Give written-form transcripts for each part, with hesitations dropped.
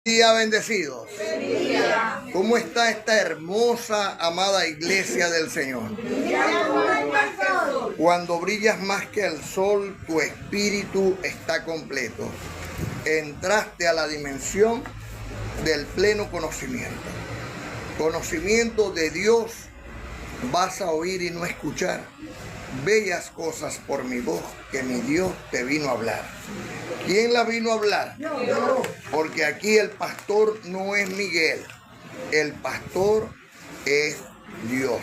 Día bendecidos. ¿Cómo está esta hermosa, amada iglesia del Señor? Cuando brillas más que el sol, tu espíritu está completo. Entraste a la dimensión del pleno conocimiento. Conocimiento de Dios vas a oír y no escuchar. Bellas cosas por mi voz que mi Dios te vino a hablar. ¿Quién la vino a hablar? Yo. Porque aquí el pastor no es Miguel. El pastor es Dios.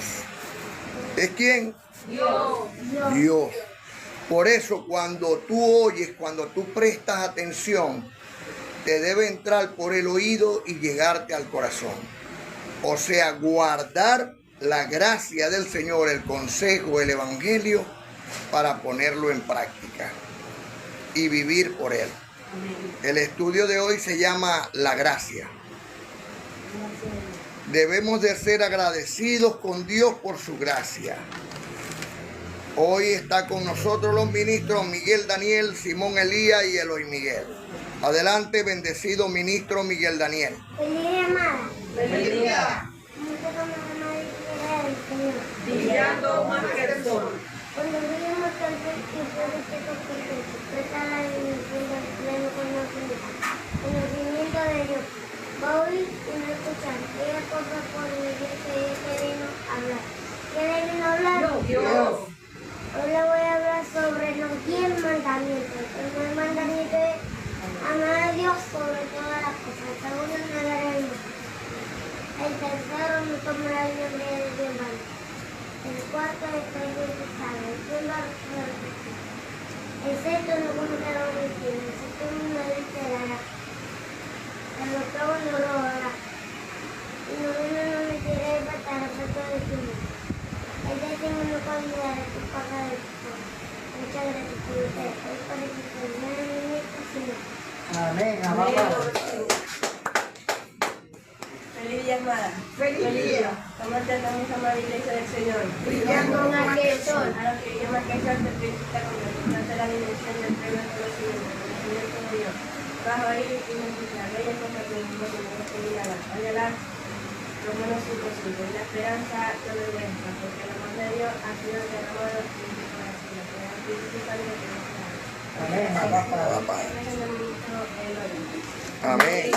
¿Es quién? Dios. Dios. Por eso cuando tú oyes, cuando tú prestas atención, te debe entrar por el oído y llegarte al corazón. O sea, guardar la gracia del Señor, el consejo, el evangelio, para ponerlo en práctica y vivir por él. El estudio de hoy se llama La Gracia. Debemos de ser agradecidos con Dios por su gracia. Hoy está con nosotros los ministros Miguel Daniel, Simón Elías y Eloy Miguel. Adelante, bendecido ministro Miguel Daniel. Feliz día, amada. Feliz día. Brillando más que el sol. Cuando brillamos tanto el tiempo de este completo, está la dimensión del pleno conocimiento de Dios. Va a oír y no escuchar. Ella cosa por mi Dios que ella te vino a hablar. ¿Qué le vino a hablar? Dios. Hoy le voy a hablar sobre los 10 mandamientos. El primer mandamiento es amar a Dios sobre todas las cosas. El segundo es negar a Dios. El tercero no tomará el nombre de Dios en vano. El cuarto es ser necesario. El quinto el sexto no cometerá homicidio. El séptimo no adulterará. El octavo no robará. El noveno no mentirá y faltará respeto de tu vida. El décimo no condenará tu paga de tu pueblo. Muchas gracias por ustedes. Hoy para que se vean en esta ciudad. Amén. Amén. Feliz día, amada. Feliz día. Como te damos, amada iglesia del Señor. Brillando más que el sol. A los que yo más que el sol te felicita con la dimensión del pleno conocimiento de Dios. Vas a oír y no escuchar. Bellas cosas que el mundo te diga. Anhelar lo menos imposible. La esperanza no vergüenza, porque el amor de Dios ha sido derramado en tu corazón. Que el Espíritu Santo te lo trae. Amén. Amén.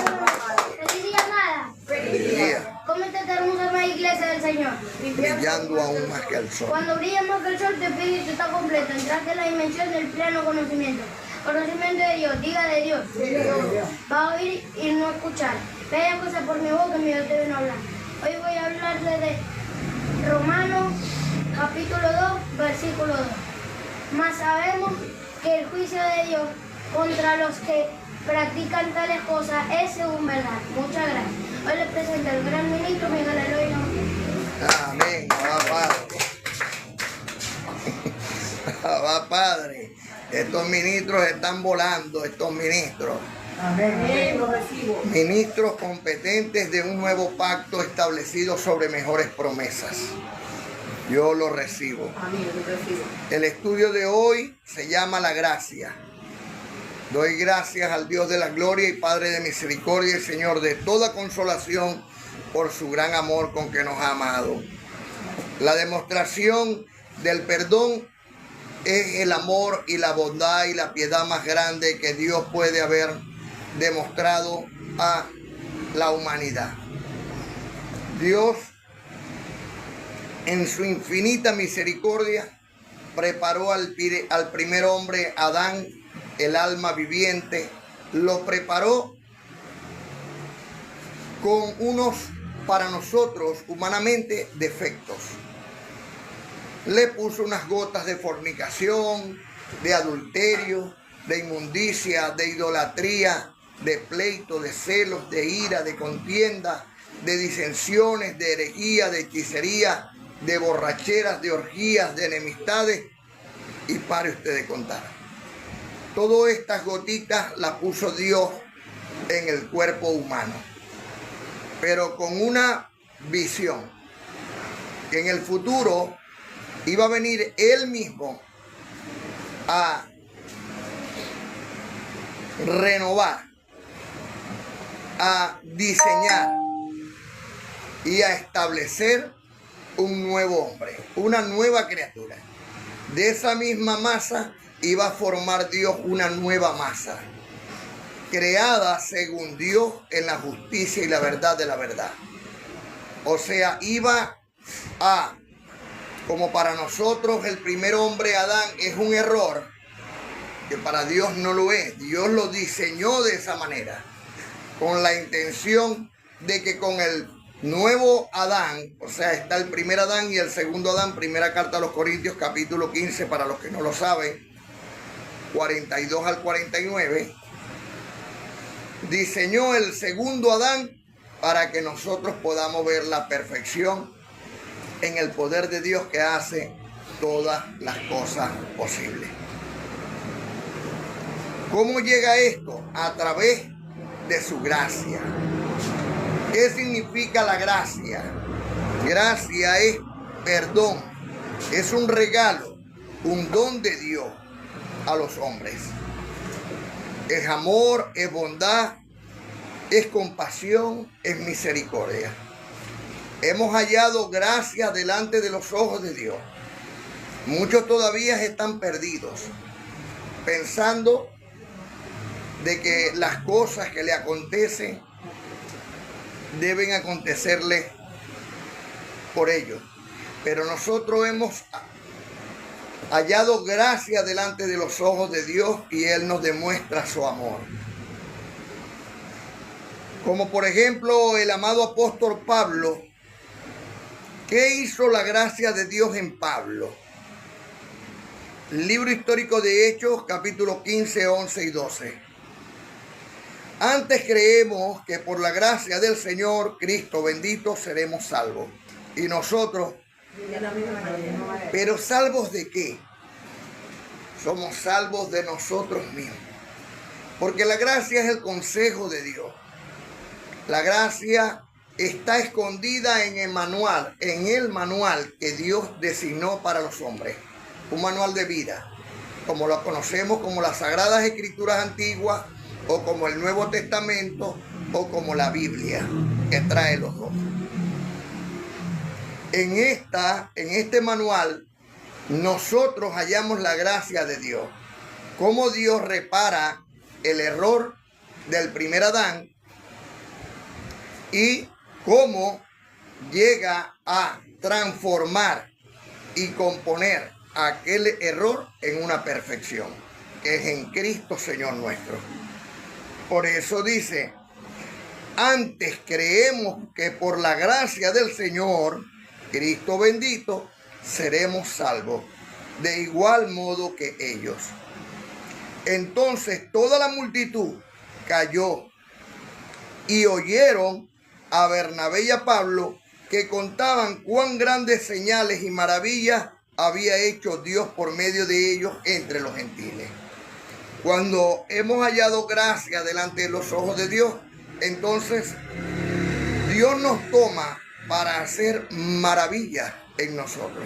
Feliz día, amada. Feliz día. ¿Cómo está esta hermosa iglesia del Señor? Brillando aún más que el sol. Cuando brilla más que el sol, tu espíritu está completo. Entraste en la dimensión del pleno conocimiento. Conocimiento de Dios, diga de Dios. Va a oír y no escuchar. Vea cosas por mi boca que mi Dios te vino a hablar. Hoy voy a hablarle de Romanos capítulo 2, versículo 2. Mas sabemos que el juicio de Dios contra los que practican tales cosas es según verdad. Muchas gracias. Hoy les presento al gran ministro Miguel Eloy. Amén. Va, Padre. Va, Padre. Estos ministros están volando, estos ministros. Amén. Lo recibo. Ministros competentes de un nuevo pacto establecido sobre mejores promesas. Yo lo recibo. Amén. Lo recibo. El estudio de hoy se llama La Gracia. Doy gracias al Dios de la gloria y Padre de misericordia y Señor de toda consolación por su gran amor con que nos ha amado. La demostración del perdón es el amor y la bondad y la piedad más grande que Dios puede haber demostrado a la humanidad. Dios, en su infinita misericordia, preparó al primer hombre, Adán, el alma viviente, lo preparó con unos, para nosotros, humanamente, defectos. Le puso unas gotas de fornicación, de adulterio, de inmundicia, de idolatría, de pleito, de celos, de ira, de contienda, de disensiones, de herejía, de hechicería, de borracheras, de orgías, de enemistades, y pare usted de contar. Todas estas gotitas las puso Dios en el cuerpo humano, pero con una visión, que en el futuro iba a venir Él mismo a renovar, a diseñar y a establecer un nuevo hombre, una nueva criatura. De esa misma masa iba a formar Dios una nueva masa, creada según Dios en la justicia y la verdad de la verdad. O sea, iba a, como para nosotros el primer hombre Adán es un error, que para Dios no lo es. Dios lo diseñó de esa manera, con la intención de que con el nuevo Adán, o sea, está el primer Adán y el segundo Adán, primera carta a los Corintios, capítulo 15, para los que no lo saben, 42 al 49, diseñó el segundo Adán para que nosotros podamos ver la perfección en el poder de Dios que hace todas las cosas posibles. ¿Cómo llega esto? A través de su gracia. ¿Qué significa la gracia? Gracia es perdón, es un regalo, un don de Dios a los hombres. Es amor, es bondad, es compasión, es misericordia. Hemos hallado gracia delante de los ojos de Dios. Muchos todavía están perdidos, pensando de que las cosas que le acontecen deben acontecerle por ellos. Pero nosotros hemos hallado gracia delante de los ojos de Dios y Él nos demuestra su amor. Como por ejemplo el amado apóstol Pablo. ¿Qué hizo la gracia de Dios en Pablo? Libro histórico de Hechos, capítulo 15, 11 y 12. Antes creemos que por la gracia del Señor Cristo bendito seremos salvos. Y nosotros, ¿pero salvos de qué? Somos salvos de nosotros mismos. Porque la gracia es el consejo de Dios. La gracia está escondida en el manual que Dios designó para los hombres. Un manual de vida, como lo conocemos como las Sagradas Escrituras antiguas, o como el Nuevo Testamento, o como la Biblia, que trae los dos. En este manual, nosotros hallamos la gracia de Dios. Cómo Dios repara el error del primer Adán y cómo llega a transformar y componer aquel error en una perfección, que es en Cristo Señor nuestro. Por eso dice, antes creemos que por la gracia del Señor, Cristo bendito, seremos salvos, de igual modo que ellos. Entonces toda la multitud cayó y oyeron a Bernabé y a Pablo, que contaban cuán grandes señales y maravillas había hecho Dios por medio de ellos entre los gentiles. Cuando hemos hallado gracia delante de los ojos de Dios, entonces Dios nos toma para hacer maravillas en nosotros.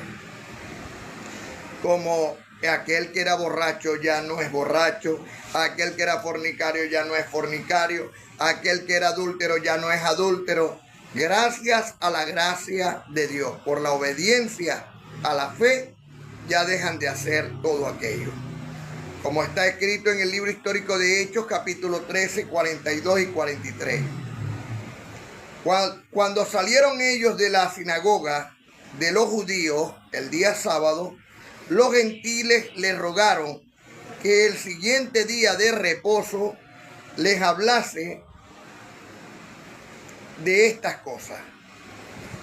Como aquel que era borracho ya no es borracho, aquel que era fornicario ya no es fornicario, aquel que era adúltero ya no es adúltero. Gracias a la gracia de Dios, por la obediencia a la fe, ya dejan de hacer todo aquello. Como está escrito en el libro histórico de Hechos, capítulo 13, 42 y 43. Cuando salieron ellos de la sinagoga de los judíos el día sábado, los gentiles les rogaron que el siguiente día de reposo les hablase de estas cosas.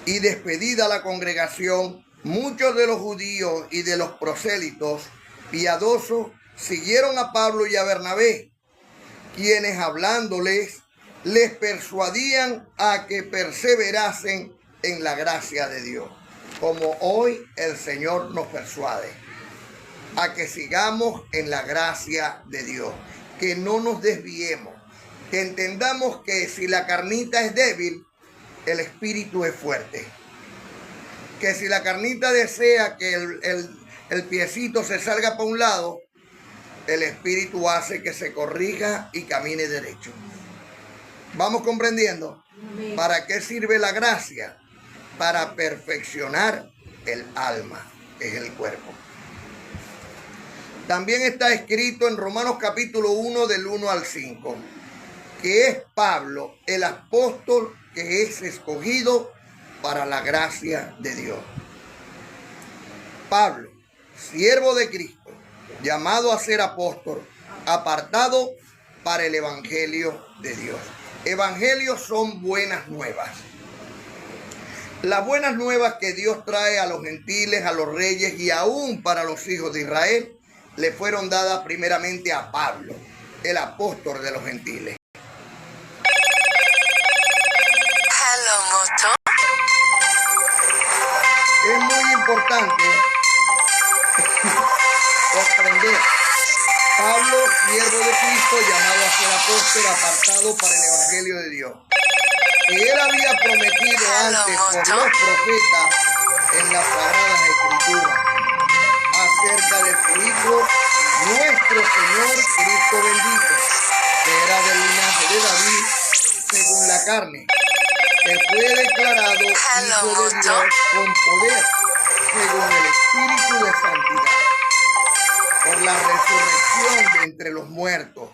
Y despedida la congregación, muchos de los judíos y de los prosélitos piadosos siguieron a Pablo y a Bernabé, quienes hablándoles les persuadían a que perseverasen en la gracia de Dios, como hoy el Señor nos persuade, a que sigamos en la gracia de Dios, que no nos desviemos, que entendamos que si la carnita es débil, el espíritu es fuerte, que si la carnita desea que el piecito se salga para un lado, el espíritu hace que se corrija y camine derecho. ¿Vamos comprendiendo? ¿Para qué sirve la gracia? Para perfeccionar el alma, que es el cuerpo. También está escrito en Romanos capítulo 1 del 1 al 5, que es Pablo, el apóstol que es escogido para la gracia de Dios. Pablo, siervo de Cristo, llamado a ser apóstol, apartado para el evangelio de Dios. Evangelios son buenas nuevas. Las buenas nuevas que Dios trae a los gentiles, a los reyes y aún para los hijos de Israel, le fueron dadas primeramente a Pablo, el apóstol de los gentiles. Es muy importante comprender. Pablo, siervo de Cristo, llamado a ser apóstol, apartado para el evangelio de Dios. Que él había prometido antes por los profetas en las Sagradas Escrituras acerca de su Hijo, nuestro Señor Cristo bendito, que era del linaje de David según la carne, que fue declarado Hijo de Dios con poder, según el Espíritu de santidad, por la resurrección de entre los muertos,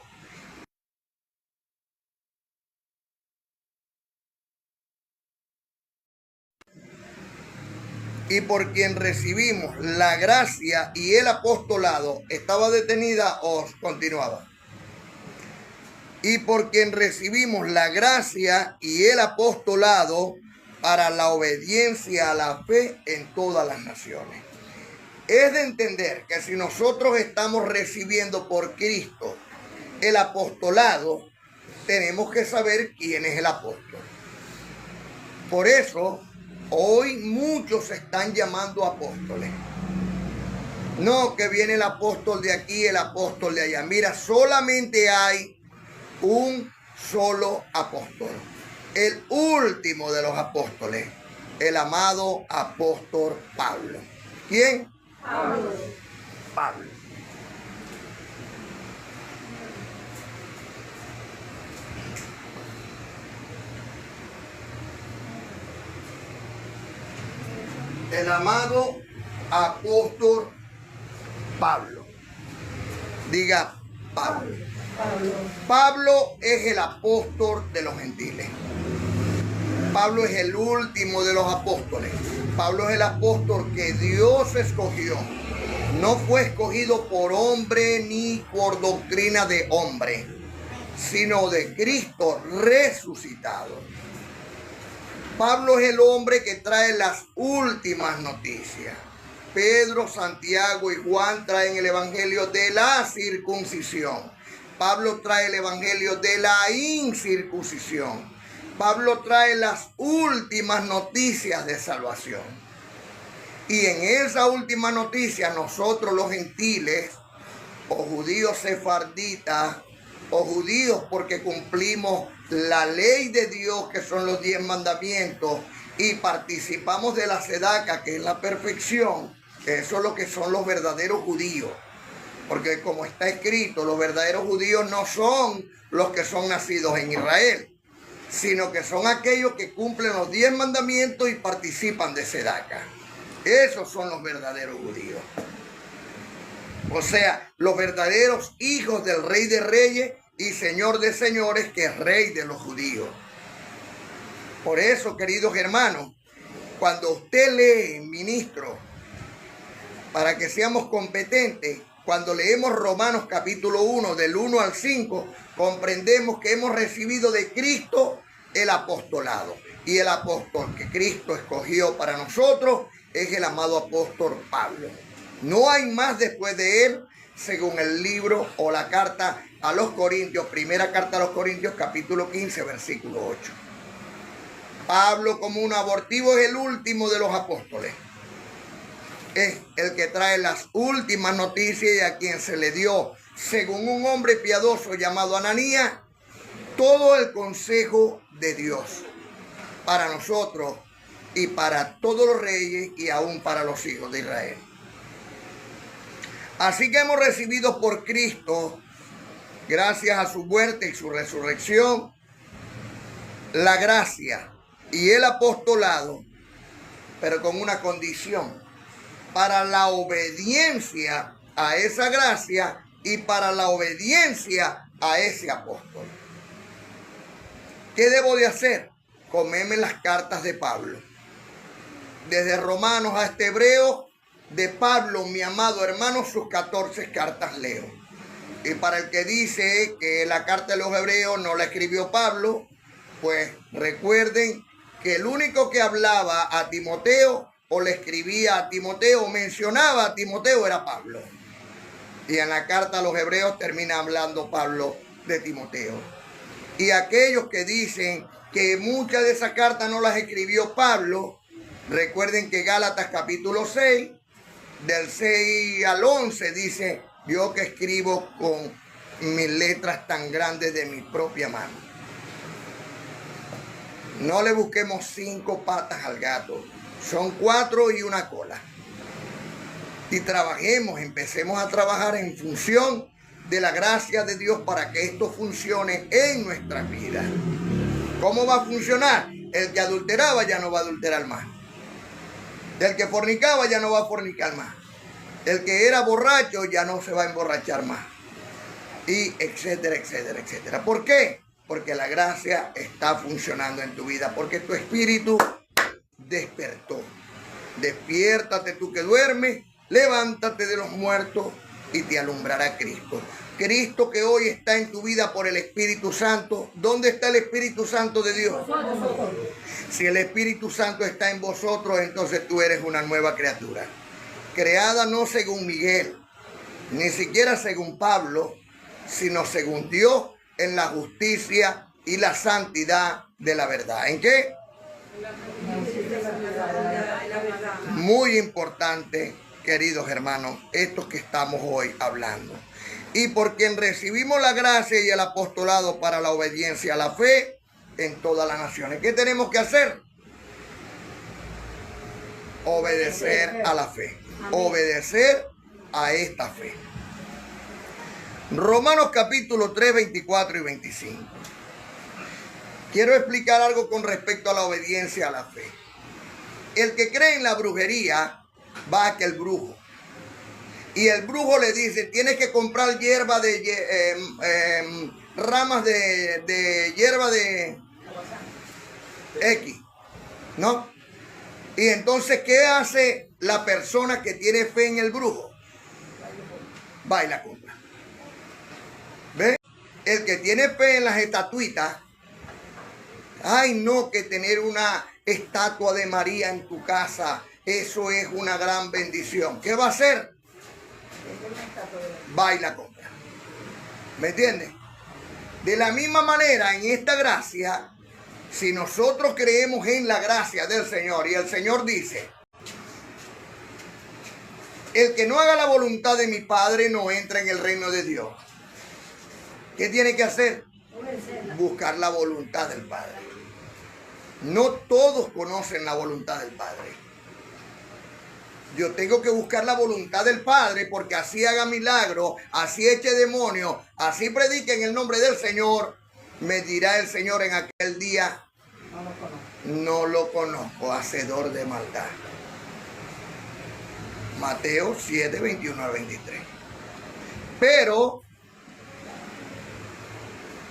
y por quien recibimos la gracia y el apostolado. ¿Estaba detenida o continuaba? Y por quien recibimos la gracia y el apostolado para la obediencia a la fe en todas las naciones. Es de entender que si nosotros estamos recibiendo por Cristo el apostolado, tenemos que saber quién es el apóstol. Por eso, hoy muchos se están llamando apóstoles. No que viene el apóstol de aquí, el apóstol de allá. Mira, solamente hay un solo apóstol, el último de los apóstoles, el amado apóstol Pablo. ¿Quién? Pablo. El amado apóstol Pablo. Diga Pablo. Pablo es el apóstol de los gentiles. Pablo es el último de los apóstoles. Pablo es el apóstol que Dios escogió. No fue escogido por hombre ni por doctrina de hombre, sino de Cristo resucitado. Pablo es el hombre que trae las últimas noticias. Pedro, Santiago y Juan traen el evangelio de la circuncisión. Pablo trae el evangelio de la incircuncisión. Pablo trae las últimas noticias de salvación. Y en esa última noticia, nosotros los gentiles, o judíos sefarditas, o judíos porque cumplimos la ley de Dios, que son los 10 mandamientos, y participamos de la sedaca, que es la perfección, que eso es lo que son los verdaderos judíos. Porque como está escrito, los verdaderos judíos no son los que son nacidos en Israel, sino que son aquellos que cumplen los 10 mandamientos y participan de sedaca. Esos son los verdaderos judíos. O sea, los verdaderos hijos del Rey de Reyes y Señor de Señores, que es Rey de los judíos. Por eso, queridos hermanos, cuando usted lee, ministro, para que seamos competentes, cuando leemos Romanos capítulo 1, del 1 al 5, comprendemos que hemos recibido de Cristo el apostolado. Y el apóstol que Cristo escogió para nosotros es el amado apóstol Pablo. No hay más después de él, según el libro o la carta a los Corintios, primera carta a los Corintios, capítulo 15, versículo 8. Pablo, como un abortivo, es el último de los apóstoles. Es el que trae las últimas noticias y a quien se le dio, según un hombre piadoso llamado Ananías, todo el consejo de Dios para nosotros y para todos los reyes y aún para los hijos de Israel. Así que hemos recibido por Cristo, gracias a su muerte y su resurrección, la gracia y el apostolado, pero con una condición: para la obediencia a esa gracia y para la obediencia a ese apóstol. ¿Qué debo de hacer? Comerme las cartas de Pablo. Desde Romanos hasta Hebreos, de Pablo, mi amado hermano, sus 14 cartas leo. Y para el que dice que la carta de los Hebreos no la escribió Pablo, pues recuerden que el único que hablaba a Timoteo o le escribía a Timoteo o mencionaba a Timoteo era Pablo. Y en la carta a los Hebreos termina hablando Pablo de Timoteo. Y aquellos que dicen que muchas de esas cartas no las escribió Pablo, recuerden que Gálatas capítulo 6, del 6 al 11 dice: yo que escribo con mis letras tan grandes de mi propia mano. No le busquemos 5 patas al gato, son 4 y una cola. Y trabajemos, empecemos a trabajar en función de la gracia de Dios para que esto funcione en nuestras vidas. ¿Cómo va a funcionar? El que adulteraba ya no va a adulterar más. El que fornicaba ya no va a fornicar más. El que era borracho ya no se va a emborrachar más. Y etcétera, etcétera, etcétera. ¿Por qué? Porque la gracia está funcionando en tu vida. Porque tu espíritu despertó. Despiértate tú que duermes. Levántate de los muertos y te alumbrará Cristo. Cristo que hoy está en tu vida por el Espíritu Santo. ¿Dónde está el Espíritu Santo de Dios? Si el Espíritu Santo está en vosotros, entonces tú eres una nueva criatura. Creada no según Miguel, ni siquiera según Pablo, sino según Dios en la justicia y la santidad de la verdad. ¿En qué? Muy importante, queridos hermanos, esto que estamos hoy hablando. Y por quien recibimos la gracia y el apostolado para la obediencia a la fe en todas las naciones. ¿Qué tenemos que hacer? Obedecer a la fe. Obedecer a esta fe. Romanos capítulo 3, 24 y 25. Quiero explicar algo con respecto a la obediencia a la fe. El que cree en la brujería va a que el brujo. Y el brujo le dice: tienes que comprar hierba de ramas de hierba de X, ¿no? Y entonces, ¿qué hace la persona que tiene fe en el brujo? Va y la compra. ¿Ve? El que tiene fe en las estatuitas, ay no, que tener una estatua de María en tu casa, eso es una gran bendición. ¿Qué va a hacer? Va y la compra. ¿Me entiendes? De la misma manera, en esta gracia, si nosotros creemos en la gracia del Señor, y el Señor dice: el que no haga la voluntad de mi Padre no entra en el reino de Dios. ¿Qué tiene que hacer? Buscar la voluntad del Padre. No todos conocen la voluntad del Padre. Yo tengo que buscar la voluntad del Padre, porque así haga milagros, así eche demonios, así predique en el nombre del Señor. Me dirá el Señor en aquel día: no lo conozco, hacedor de maldad. Mateo 7, 21 a 23. Pero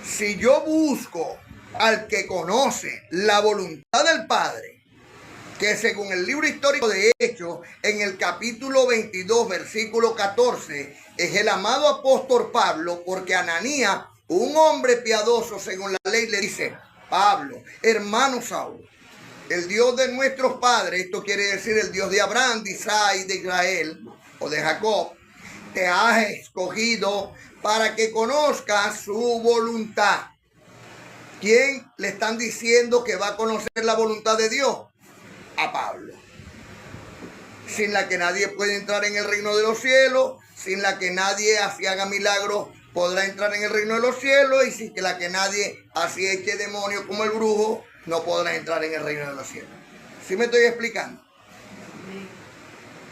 si yo busco al que conoce la voluntad del Padre, que según el libro histórico de Hechos, en el capítulo 22, versículo 14, es el amado apóstol Pablo, porque Ananías, un hombre piadoso según la ley, le dice: Pablo, hermano Saulo, el Dios de nuestros padres, esto quiere decir el Dios de Abraham, de Isaac y de Israel, o de Jacob, te ha escogido para que conozcas su voluntad. ¿Quién le están diciendo que va a conocer la voluntad de Dios? A Pablo. Sin la que nadie puede entrar en el reino de los cielos, sin la que nadie así haga milagros podrá entrar en el reino de los cielos, y sin que la que nadie así eche demonios como el brujo no podrá entrar en el reino de los cielos. ¿Sí me estoy explicando?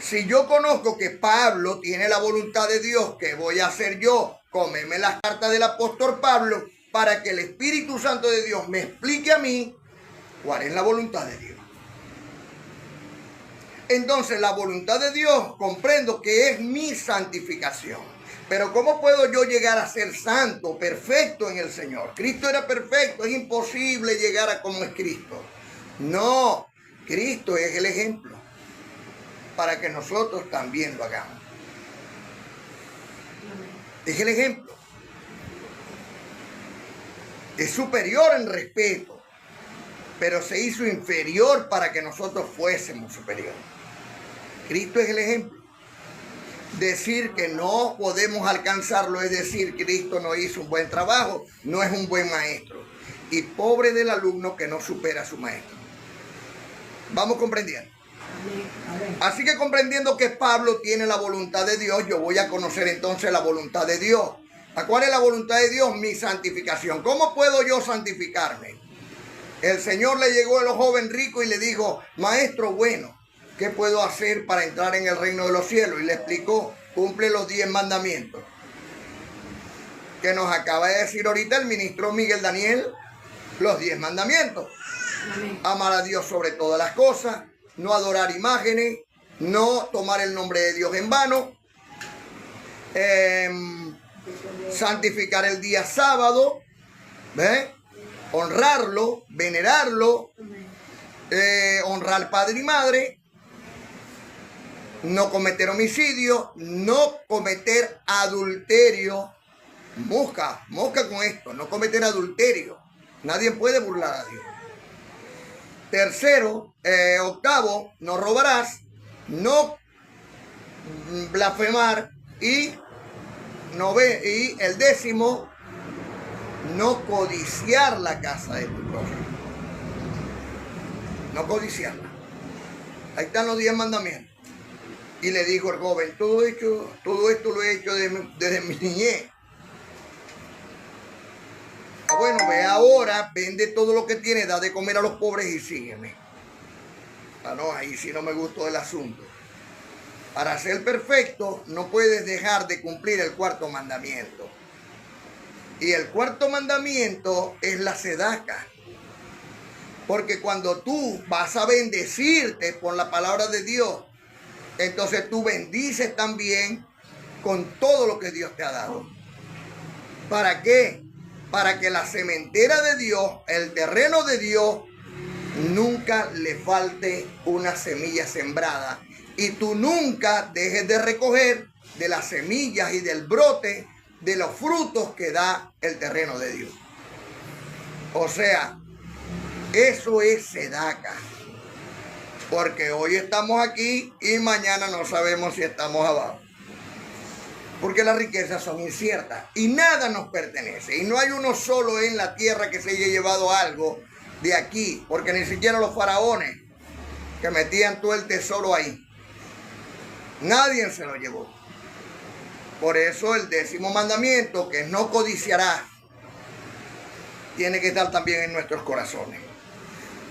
Si yo conozco que Pablo tiene la voluntad de Dios, ¿qué voy a hacer yo? Comerme las cartas del apóstol Pablo para que el Espíritu Santo de Dios me explique a mí cuál es la voluntad de Dios. Entonces, la voluntad de Dios comprendo que es mi santificación. Pero ¿cómo puedo yo llegar a ser santo, perfecto en el Señor? Cristo era perfecto, es imposible llegar a como es Cristo. No, Cristo es el ejemplo para que nosotros también lo hagamos. Es el ejemplo. Es superior en respeto, pero se hizo inferior para que nosotros fuésemos superiores. Cristo es el ejemplo. Decir que no podemos alcanzarlo es decir, Cristo no hizo un buen trabajo, no es un buen maestro. Y pobre del alumno que no supera a su maestro. Vamos comprendiendo. Así que comprendiendo que Pablo tiene la voluntad de Dios, yo voy a conocer entonces la voluntad de Dios. ¿A cuál es la voluntad de Dios? Mi santificación. ¿Cómo puedo yo santificarme? El Señor le llegó a los joven rico y le dijo, maestro bueno, ¿qué puedo hacer para entrar en el reino de los cielos? Y le explicó, cumple los 10 mandamientos. Que nos acaba de decir ahorita el ministro Miguel Daniel, los 10 mandamientos. Amén. Amar a Dios sobre todas las cosas, no adorar imágenes, no tomar el nombre de Dios en vano, santificar el día sábado, ¿ve? Honrarlo, venerarlo, honrar padre y madre, no cometer homicidio, no cometer adulterio. Mosca con esto, no cometer adulterio. Nadie puede burlar a Dios. Tercero, octavo, no robarás, no blasfemar y el décimo, no codiciar la casa de tu prójimo. No codiciarla. Ahí están los 10 mandamientos. Y le dijo el joven, todo esto lo he hecho desde mi niñez. Bueno, ve ahora, vende todo lo que tienes, da de comer a los pobres y sígueme. Ah, no, ahí sí no me gustó el asunto. Para ser perfecto, no puedes dejar de cumplir el 4º mandamiento. Y el 4º mandamiento es la sedaca. Porque cuando tú vas a bendecirte por la palabra de Dios, entonces tú bendices también con todo lo que Dios te ha dado. ¿Para qué? Para que la sementera de Dios, el terreno de Dios, nunca le falte una semilla sembrada. Y tú nunca dejes de recoger de las semillas y del brote de los frutos que da el terreno de Dios. O sea, eso es sedaca. Porque hoy estamos aquí y mañana no sabemos si estamos abajo. Porque las riquezas son inciertas y nada nos pertenece. Y no hay uno solo en la tierra que se haya llevado algo de aquí. Porque ni siquiera los faraones que metían todo el tesoro ahí, nadie se lo llevó. Por eso el 10º mandamiento, que no codiciarás, tiene que estar también en nuestros corazones.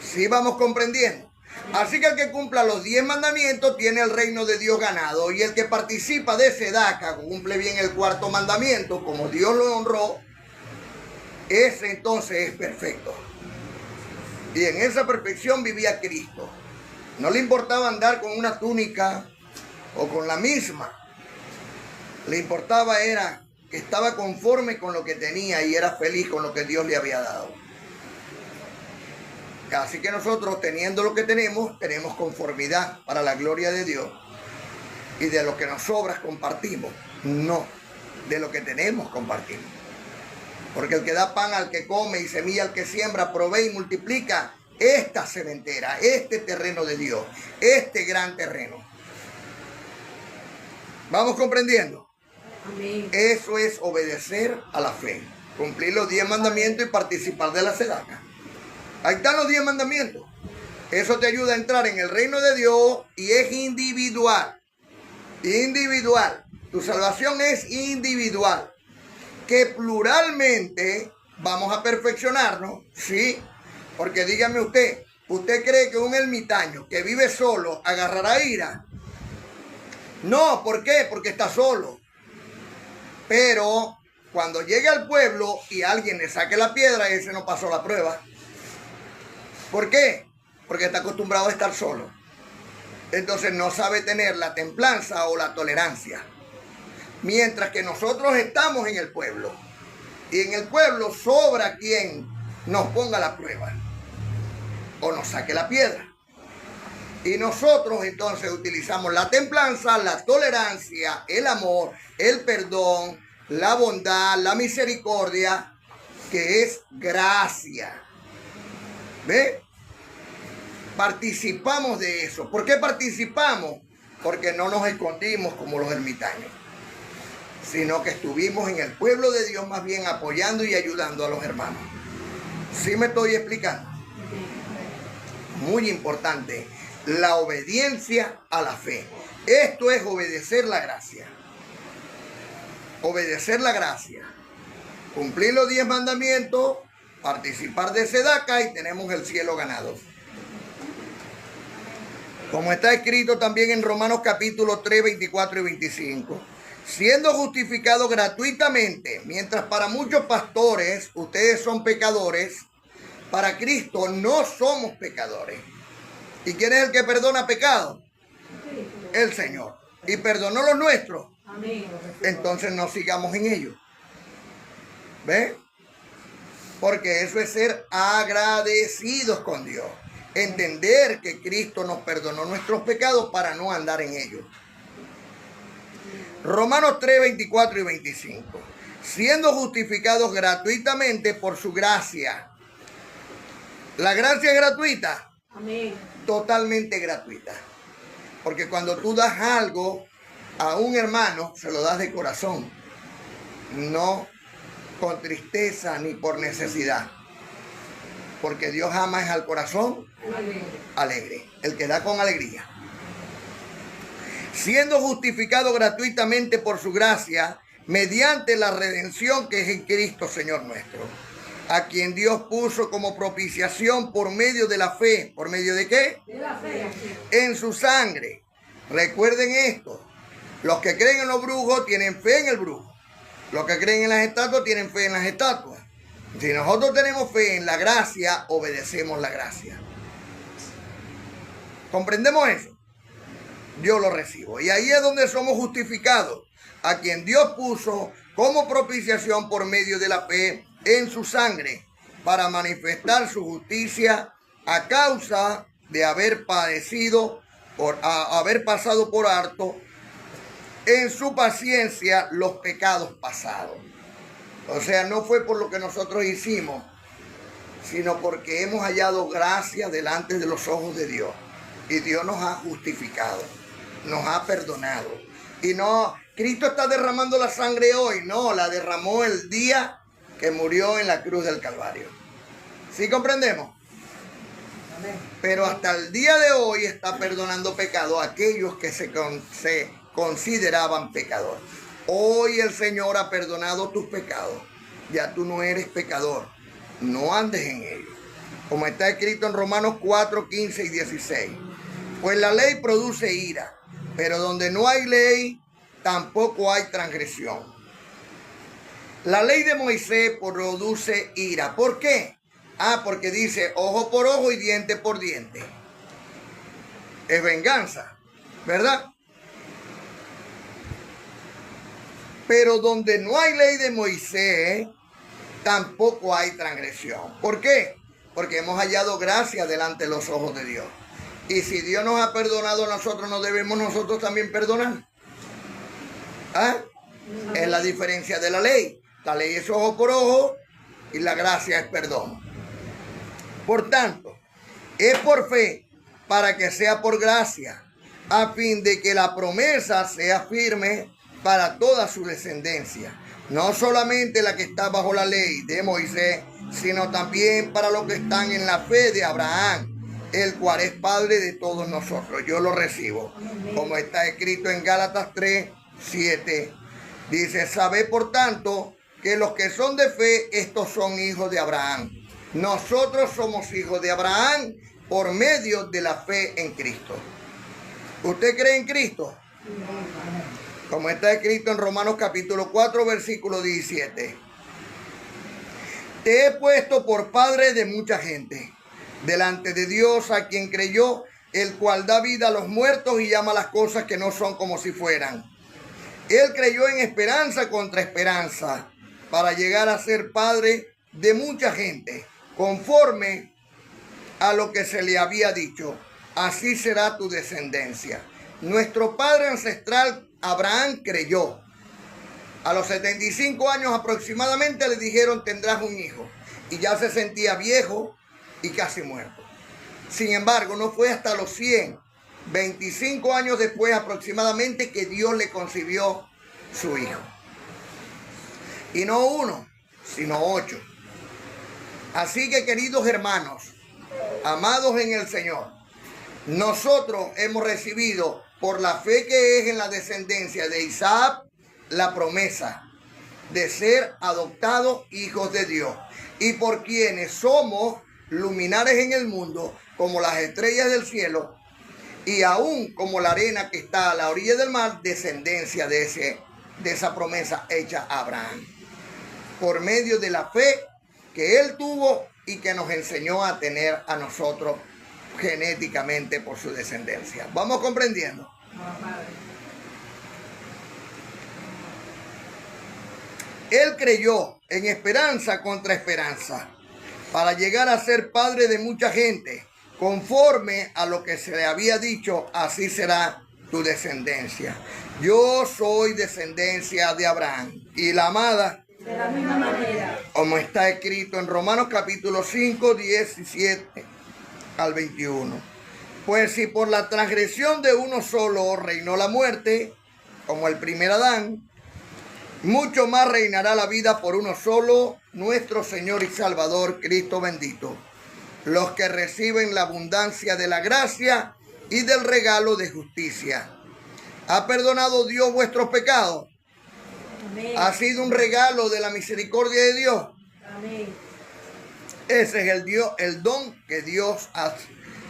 ¿Sí vamos comprendiendo? Así que el que cumpla los 10 mandamientos tiene el reino de Dios ganado. Y el que participa de sedaca, cumple bien el 4º mandamiento, como Dios lo honró, ese entonces es perfecto. Y en esa perfección vivía Cristo. No le importaba andar con una túnica o con la misma. Le importaba era que estaba conforme con lo que tenía y era feliz con lo que Dios le había dado. Así que nosotros, teniendo lo que tenemos conformidad para la gloria de Dios. Y de lo que nos sobra compartimos. No, de lo que tenemos compartimos. Porque el que da pan al que come y semilla al que siembra, provee y multiplica esta sementera, este terreno de Dios, este gran terreno. ¿Vamos comprendiendo? Amén. Eso es obedecer a la fe. Cumplir los 10 mandamientos y participar de la sedaca. Ahí están los 10 mandamientos. Eso te ayuda a entrar en el reino de Dios y es individual. Individual. Tu salvación es individual. Que pluralmente vamos a perfeccionarnos, ¿sí? Porque dígame usted cree que un ermitaño que vive solo agarrará ira? No, ¿por qué? Porque está solo. Pero cuando llegue al pueblo y alguien le saque la piedra, ese no pasó la prueba. ¿Por qué? Porque está acostumbrado a estar solo. Entonces no sabe tener la templanza o la tolerancia. Mientras que nosotros estamos en el pueblo. Y en el pueblo sobra quien nos ponga la prueba. O nos saque la piedra. Y nosotros entonces utilizamos la templanza, la tolerancia, el amor, el perdón, la bondad, la misericordia, que es gracia. ¿Ve? Participamos de eso. ¿Por qué participamos? Porque no nos escondimos como los ermitaños, sino que estuvimos en el pueblo de Dios más bien apoyando y ayudando a los hermanos. ¿Sí me estoy explicando? Muy importante, la obediencia a la fe. Esto es obedecer la gracia. Obedecer la gracia. Cumplir los 10 mandamientos, participar de Sedaca y tenemos el cielo ganado. Como está escrito también en Romanos capítulo 3, 24 y 25. Siendo justificados gratuitamente, mientras para muchos pastores ustedes son pecadores, para Cristo no somos pecadores. ¿Y quién es el que perdona pecado? El Señor. Y perdonó los nuestros. Entonces no sigamos en ello. ¿Ve? Porque eso es ser agradecidos con Dios. Entender que Cristo nos perdonó nuestros pecados para no andar en ellos. Romanos 3, 24 y 25. Siendo justificados gratuitamente por su gracia. La gracia es gratuita. Amén. Totalmente gratuita. Porque cuando tú das algo a un hermano, se lo das de corazón. No con tristeza ni por necesidad. Porque Dios ama es al corazón alegre. El que da con alegría. Siendo justificado gratuitamente por su gracia, mediante la redención que es en Cristo, Señor nuestro, a quien Dios puso como propiciación por medio de la fe. ¿Por medio de qué? De la fe. En su sangre. Recuerden esto. Los que creen en los brujos tienen fe en el brujo. Los que creen en las estatuas tienen fe en las estatuas. Si nosotros tenemos fe en la gracia, obedecemos la gracia. ¿Comprendemos eso? Yo lo recibo. Y ahí es donde somos justificados. A quien Dios puso como propiciación por medio de la fe en su sangre, para manifestar su justicia a causa de haber padecido, haber pasado por alto en su paciencia los pecados pasados. O sea, no fue por lo que nosotros hicimos, sino porque hemos hallado gracia delante de los ojos de Dios. Y Dios nos ha justificado, nos ha perdonado. Y no, Cristo está derramando la sangre hoy, no, la derramó el día que murió en la cruz del Calvario. ¿Sí comprendemos? Pero hasta el día de hoy está perdonando pecado a aquellos que se consideraban pecadores. Hoy el Señor ha perdonado tus pecados. Ya tú no eres pecador. No andes en ellos. Como está escrito en Romanos 4, 15 y 16. Pues la ley produce ira, pero donde no hay ley, tampoco hay transgresión. La ley de Moisés produce ira. ¿Por qué? Porque dice ojo por ojo y diente por diente. Es venganza, ¿verdad? Pero donde no hay ley de Moisés, tampoco hay transgresión. ¿Por qué? Porque hemos hallado gracia delante de los ojos de Dios. Y si Dios nos ha perdonado a nosotros, ¿no debemos nosotros también perdonar? Es la diferencia de la ley. La ley es ojo por ojo y la gracia es perdón. Por tanto, es por fe para que sea por gracia, a fin de que la promesa sea firme para toda su descendencia, no solamente la que está bajo la ley de Moisés, sino también para los que están en la fe de Abraham, el cual es padre de todos nosotros. Yo lo recibo, como está escrito en Gálatas 3, 7. Dice, sabed por tanto que los que son de fe, estos son hijos de Abraham. Nosotros somos hijos de Abraham por medio de la fe en Cristo. ¿Usted cree en Cristo? Como está escrito en Romanos capítulo 4, versículo 17. Te he puesto por padre de mucha gente, delante de Dios a quien creyó, el cual da vida a los muertos y llama las cosas que no son como si fueran. Él creyó en esperanza contra esperanza, para llegar a ser padre de mucha gente, conforme a lo que se le había dicho. Así será tu descendencia. Nuestro padre ancestral Abraham creyó. A los 75 años aproximadamente le dijeron: tendrás un hijo. Y ya se sentía viejo y casi muerto. Sin embargo, no fue hasta los 25 años después aproximadamente, que Dios le concibió su hijo. Y no uno, sino 8. Así que, queridos hermanos, amados en el Señor, nosotros hemos recibido por la fe que es en la descendencia de Isaac la promesa de ser adoptados hijos de Dios, y por quienes somos luminares en el mundo, como las estrellas del cielo, y aún como la arena que está a la orilla del mar, descendencia de esa promesa hecha a Abraham, por medio de la fe que él tuvo y que nos enseñó a tener a nosotros genéticamente por su descendencia. ¿Vamos comprendiendo? Él creyó en esperanza contra esperanza, para llegar a ser padre de mucha gente, conforme a lo que se le había dicho: así será tu descendencia. Yo soy descendencia de Abraham. Y la amada, De la misma manera. como está escrito en Romanos capítulo 5, 17 al 21. Pues si por la transgresión de uno solo reinó la muerte, como el primer Adán, mucho más reinará la vida por uno solo, nuestro Señor y Salvador, Cristo bendito. Los que reciben la abundancia de la gracia y del regalo de justicia. ¿Ha perdonado Dios vuestros pecados? Amén. ¿Ha sido un regalo de la misericordia de Dios? Amén. Ese es el don que Dios ha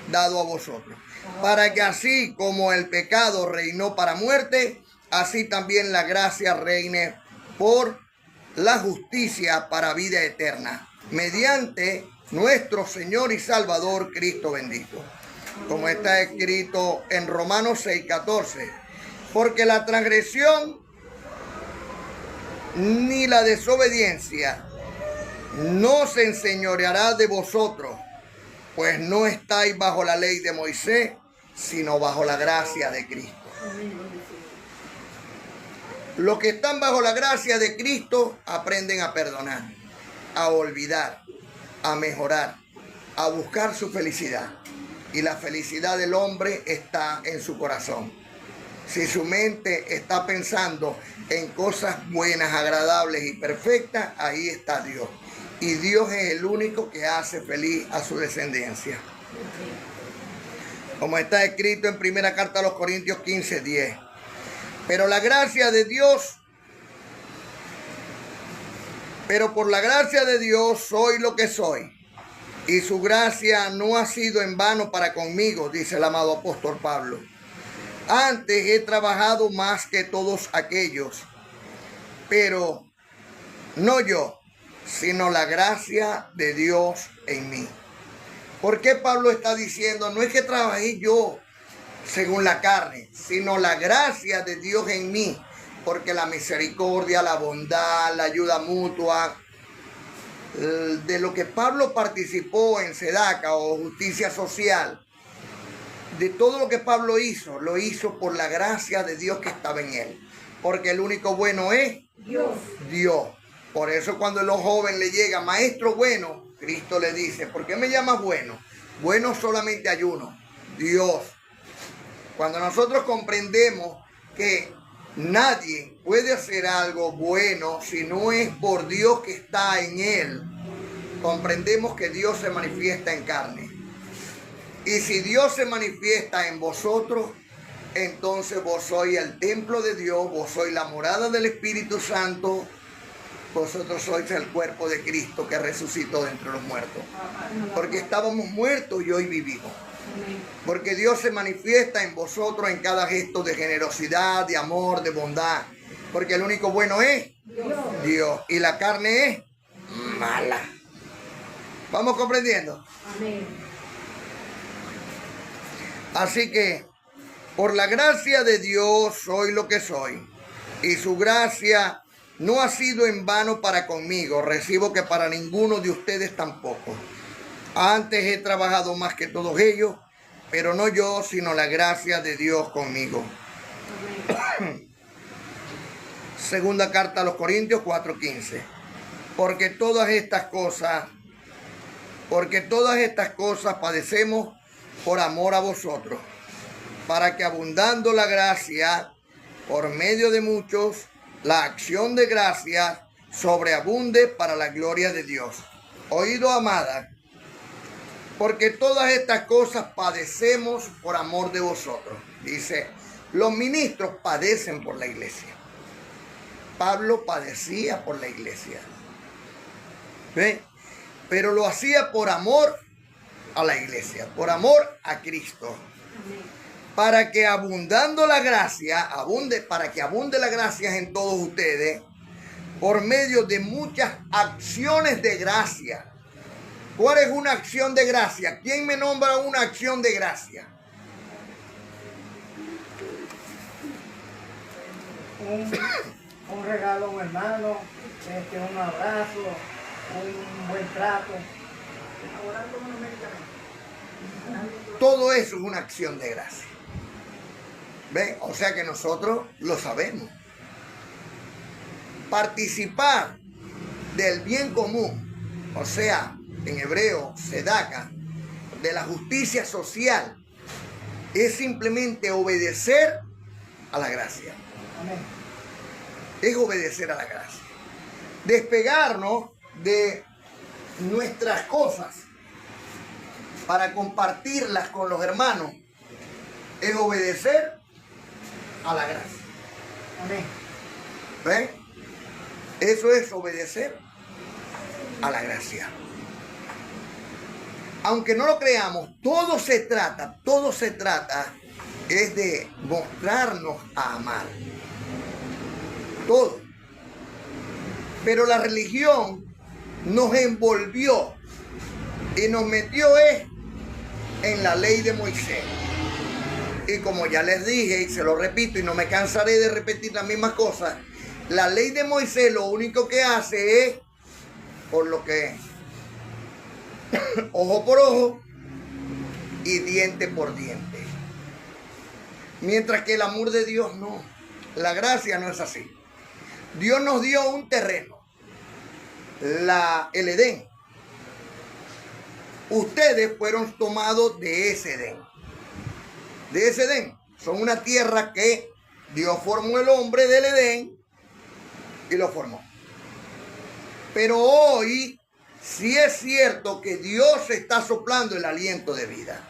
dado a vosotros. Para que así como el pecado reinó para muerte, así también la gracia reine por la justicia para vida eterna, mediante nuestro Señor y Salvador, Cristo bendito. Como está escrito en Romanos 6:14. Porque la transgresión ni la desobediencia no se enseñoreará de vosotros, pues no estáis bajo la ley de Moisés, sino bajo la gracia de Cristo. Los que están bajo la gracia de Cristo aprenden a perdonar, a olvidar, a mejorar, a buscar su felicidad. Y la felicidad del hombre está en su corazón. Si su mente está pensando en cosas buenas, agradables y perfectas, ahí está Dios. Y Dios es el único que hace feliz a su descendencia. Como está escrito en primera carta a los Corintios 15:10. Pero por la gracia de Dios soy lo que soy. Y su gracia no ha sido en vano para conmigo, dice el amado apóstol Pablo. Antes he trabajado más que todos aquellos, pero no yo, sino la gracia de Dios en mí. ¿Por qué Pablo está diciendo? No es que trabajé yo según la carne, sino la gracia de Dios en mí, porque la misericordia, la bondad, la ayuda mutua, de lo que Pablo participó en Sedaca o justicia social, de todo lo que Pablo hizo, lo hizo por la gracia de Dios que estaba en él, porque el único bueno es Dios. Por eso cuando los jóvenes le llega: maestro bueno, Cristo le dice: ¿por qué me llamas bueno? Bueno solamente hay uno, Dios. Cuando nosotros comprendemos que nadie puede hacer algo bueno si no es por Dios que está en él, comprendemos que Dios se manifiesta en carne. Y si Dios se manifiesta en vosotros, entonces vos sois el templo de Dios, vos sois la morada del Espíritu Santo, vosotros sois el cuerpo de Cristo que resucitó de entre los muertos. Porque estábamos muertos y hoy vivimos. Porque Dios se manifiesta en vosotros en cada gesto de generosidad, de amor, de bondad. Porque el único bueno es Dios. Y la carne es mala. ¿Vamos comprendiendo? Amén. Así que, por la gracia de Dios soy lo que soy. Y su gracia no ha sido en vano para conmigo. Recibo que para ninguno de ustedes tampoco. Antes he trabajado más que todos ellos, pero no yo, sino la gracia de Dios conmigo. Segunda carta a los Corintios 4:15. Porque todas estas cosas padecemos por amor a vosotros, para que abundando la gracia por medio de muchos, la acción de gracias sobreabunde para la gloria de Dios. Oído, amada, porque todas estas cosas padecemos por amor de vosotros. Dice, los ministros padecen por la iglesia. Pablo padecía por la iglesia. ¿Ve? Pero lo hacía por amor a la iglesia, por amor a Cristo. Para que abundando la gracia, para que abunde la gracia en todos ustedes, por medio de muchas acciones de gracia. ¿Cuál es una acción de gracia? ¿Quién me nombra una acción de gracia? Un regalo a un hermano, un abrazo, un buen trato. Todo eso es una acción de gracia. ¿Ven? O sea que nosotros lo sabemos. Participar del bien común, o sea, en hebreo, sedaka, de la justicia social, es simplemente obedecer a la gracia. Amén. Es obedecer a la gracia. Despegarnos de nuestras cosas para compartirlas con los hermanos es obedecer a la gracia. Amén. ¿Ven? Eso es obedecer a la gracia. Aunque no lo creamos, todo se trata es de mostrarnos a amar. Todo. Pero la religión nos envolvió y nos metió en la ley de Moisés. Y como ya les dije y se lo repito y no me cansaré de repetir las mismas cosas, la ley de Moisés lo único que hace es, por lo que ojo por ojo y diente por diente. Mientras que el amor de Dios no. La gracia no es así. Dios nos dio un terreno, el Edén. Ustedes fueron tomados de ese Edén. De ese Edén. Son una tierra que Dios formó el hombre del Edén y lo formó. Pero hoy sí es cierto que Dios está soplando el aliento de vida.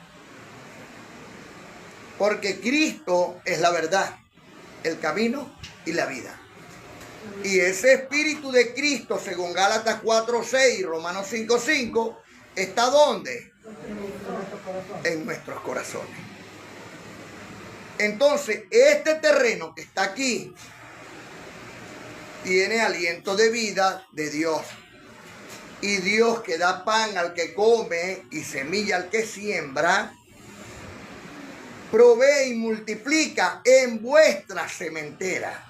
Porque Cristo es la verdad, el camino y la vida. Y ese espíritu de Cristo, según Gálatas 4:6 y Romanos 5:5, ¿está dónde? En nuestros corazones. Entonces, este terreno que está aquí tiene aliento de vida de Dios. Y Dios, que da pan al que come y semilla al que siembra, provee y multiplica en vuestra sementera.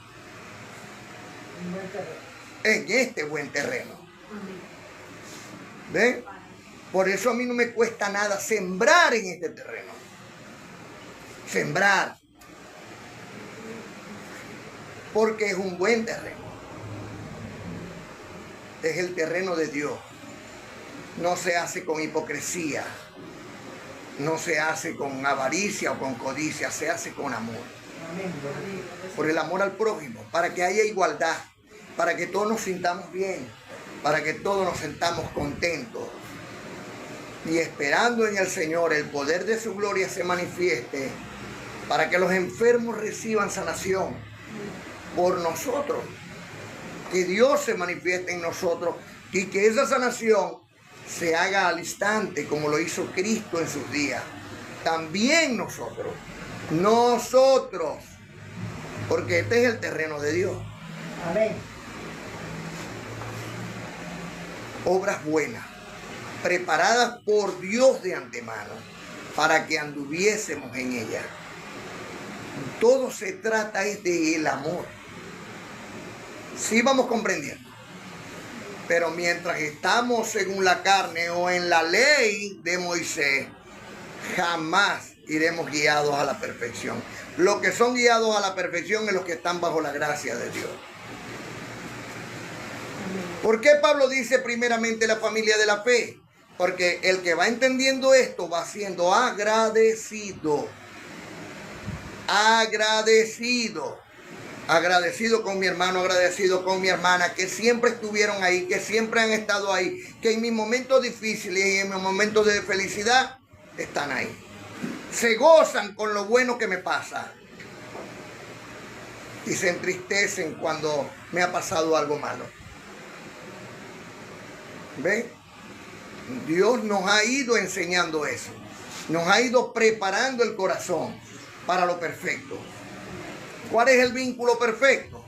En este buen terreno. ¿Ven? Por eso a mí no me cuesta nada sembrar en este terreno. Sembrar. Porque es un buen terreno. Es el terreno de Dios. No se hace con hipocresía. No se hace con avaricia o con codicia. Se hace con amor. Por el amor al prójimo. Para que haya igualdad. Para que todos nos sintamos bien. Para que todos nos sintamos contentos. Y esperando en el Señor el poder de su gloria se manifieste. Para que los enfermos reciban sanación. Por nosotros. Que Dios se manifieste en nosotros y que esa sanación se haga al instante como lo hizo Cristo en sus días. también nosotros, porque este es el terreno de Dios. Amén. Obras buenas, preparadas por Dios de antemano, para que anduviésemos en ellas. Todo se trata es de el amor. Sí vamos comprendiendo. Pero mientras estamos según la carne o en la ley de Moisés, jamás iremos guiados a la perfección. Los que son guiados a la perfección es los que están bajo la gracia de Dios. ¿Por qué Pablo dice primeramente la familia de la fe? Porque el que va entendiendo esto va siendo agradecido. Agradecido con mi hermano, agradecido con mi hermana, que siempre estuvieron ahí, que siempre han estado ahí, que en mis momentos difíciles y en mis momentos de felicidad están ahí. Se gozan con lo bueno que me pasa y se entristecen cuando me ha pasado algo malo. ¿Ve? Dios nos ha ido enseñando eso. Nos ha ido preparando el corazón para lo perfecto. ¿Cuál es el vínculo perfecto?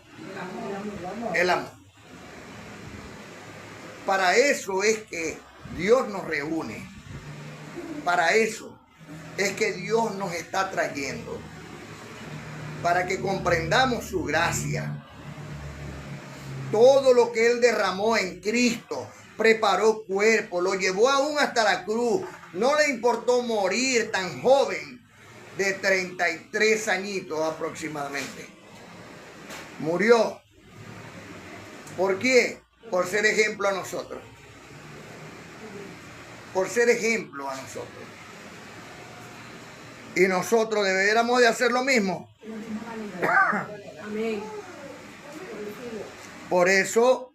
El amor. Para eso es que Dios nos reúne. Para eso es que Dios nos está trayendo. Para que comprendamos su gracia. Todo lo que Él derramó en Cristo, preparó cuerpo, lo llevó aún hasta la cruz. No le importó morir tan joven, de 33 añitos aproximadamente. Murió. ¿Por qué? Por ser ejemplo a nosotros. Por ser ejemplo a nosotros. Y nosotros deberíamos de hacer lo mismo. Amén. Por eso,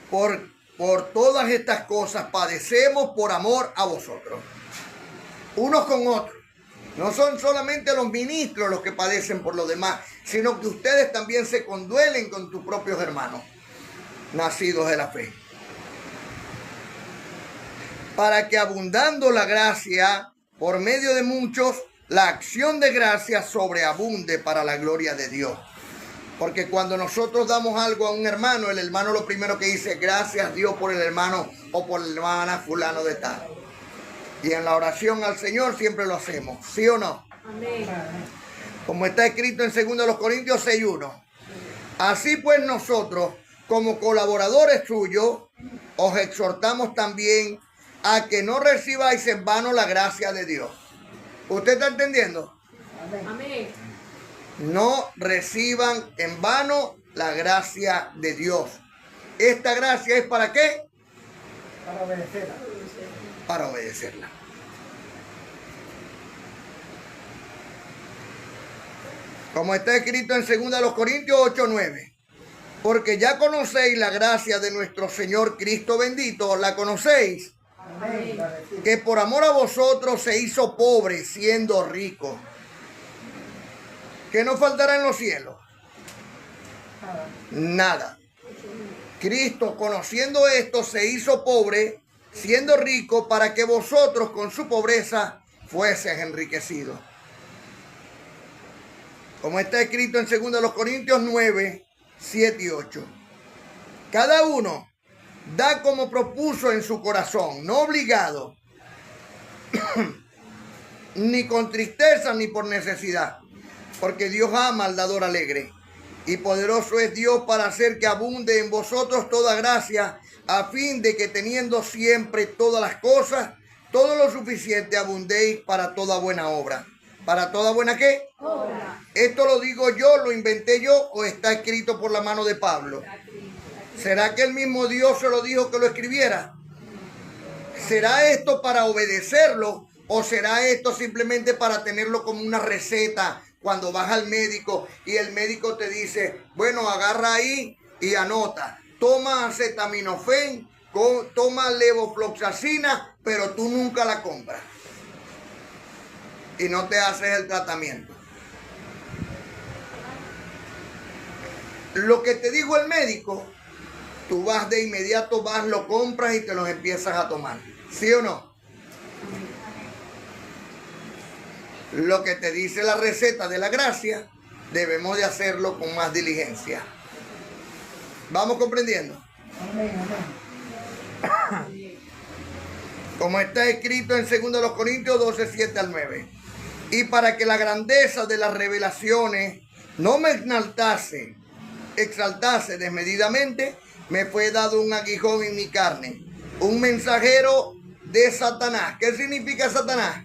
por todas estas cosas padecemos por amor a vosotros. Unos con otros. No son solamente los ministros los que padecen por los demás, sino que ustedes también se conduelen con tus propios hermanos, nacidos de la fe. Para que abundando la gracia, por medio de muchos, la acción de gracia sobreabunde para la gloria de Dios. Porque cuando nosotros damos algo a un hermano, el hermano lo primero que dice, gracias Dios por el hermano o por la hermana fulano de tal. Y en la oración al Señor siempre lo hacemos, ¿sí o no? Amén. Como está escrito en 2 Corintios 6:1. Así pues nosotros, como colaboradores suyos, os exhortamos también a que no recibáis en vano la gracia de Dios. ¿Usted está entendiendo? Amén. No reciban en vano la gracia de Dios. ¿Esta gracia es para qué? Para obedecerla. Para obedecerla. Como está escrito en 2 Corintios 8:9. Porque ya conocéis la gracia de nuestro Señor Cristo bendito, ¿la conocéis? Amén. Que por amor a vosotros se hizo pobre siendo rico. ¿Qué nos faltará en los cielos? Nada. Cristo, conociendo esto, se hizo pobre siendo rico para que vosotros con su pobreza fueses enriquecidos. Como está escrito en 2 Corintios 9, 7 y 8. Cada uno da como propuso en su corazón, no obligado, ni con tristeza ni por necesidad, porque Dios ama al dador alegre. Y poderoso es Dios para hacer que abunde en vosotros toda gracia, a fin de que teniendo siempre todas las cosas, todo lo suficiente abundéis para toda buena obra. ¿Para toda buena qué? Obra. ¿Esto lo digo yo, lo inventé yo o está escrito por la mano de Pablo? ¿Será que el mismo Dios se lo dijo que lo escribiera? ¿Será esto para obedecerlo o será esto simplemente para tenerlo como una receta cuando vas al médico y el médico te dice, bueno, agarra ahí y anota, toma acetaminofén, toma levofloxacina, pero tú nunca la compras y no te haces el tratamiento? Lo que te dijo el médico, tú vas de inmediato, vas, lo compras y te los empiezas a tomar. ¿Sí o no? lo que te dice la receta de la gracia, debemos de hacerlo con más diligencia. ¿Vamos comprendiendo? Amén, amén. Como está escrito en 2 Corintios 12, 7 al 9. Y para que la grandeza de las revelaciones no me exaltase desmedidamente, me fue dado un aguijón en mi carne, un mensajero de Satanás. ¿Qué significa Satanás?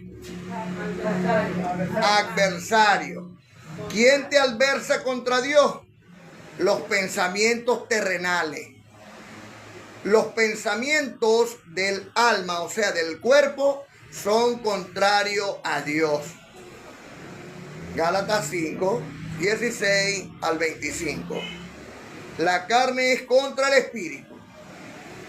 Adversario. ¿Quién te adversa contra Dios? Los pensamientos terrenales. Los pensamientos del alma, o sea, del cuerpo, son contrarios a Dios. Gálatas 5, 16 al 25. La carne es contra el espíritu.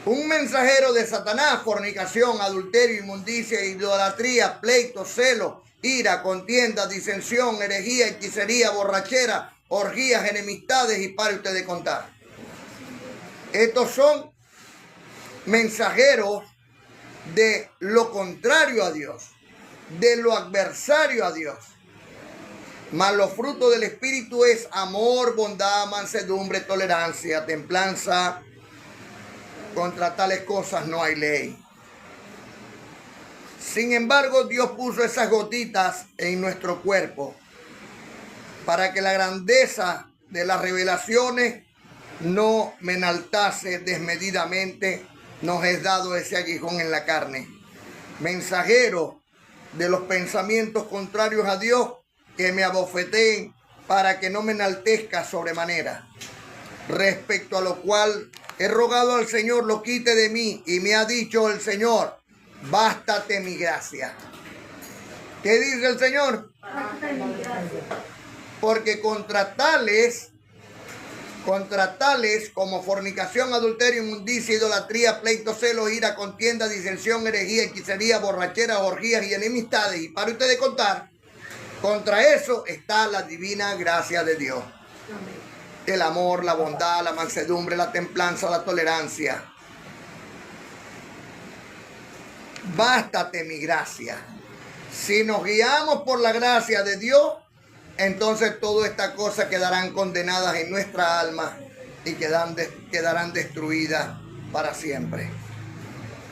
Un mensajero de Satanás: fornicación, adulterio, inmundicia, idolatría, pleito, celo, ira, contienda, disensión, herejía, hechicería, borrachera, orgías, enemistades, y pare usted de contar. Estos son mensajeros de lo contrario a Dios, de lo adversario a Dios. Mas los frutos del Espíritu es amor, bondad, mansedumbre, tolerancia, templanza. Contra tales cosas no hay ley. Sin embargo, Dios puso esas gotitas en nuestro cuerpo para que la grandeza de las revelaciones no me enaltase desmedidamente. Nos es dado ese aguijón en la carne, mensajero de los pensamientos contrarios a Dios, que me abofeteen para que no me enaltezca sobremanera. Respecto a lo cual he rogado al Señor lo quite de mí, y me ha dicho el Señor: bástate mi gracia. ¿Qué dice el Señor? Bástate mi gracia. Porque contra tales como fornicación, adulterio, inmundicia, idolatría, pleito, celos, ira, contienda, disensión, herejía, hechicería, borrachera, orgías y enemistades, y para ustedes contar, contra eso está la divina gracia de Dios. El amor, la bondad, la mansedumbre, la templanza, la tolerancia. Bástate mi gracia. Si nos guiamos por la gracia de Dios, entonces todas estas cosas quedarán condenadas en nuestra alma y quedarán destruidas para siempre.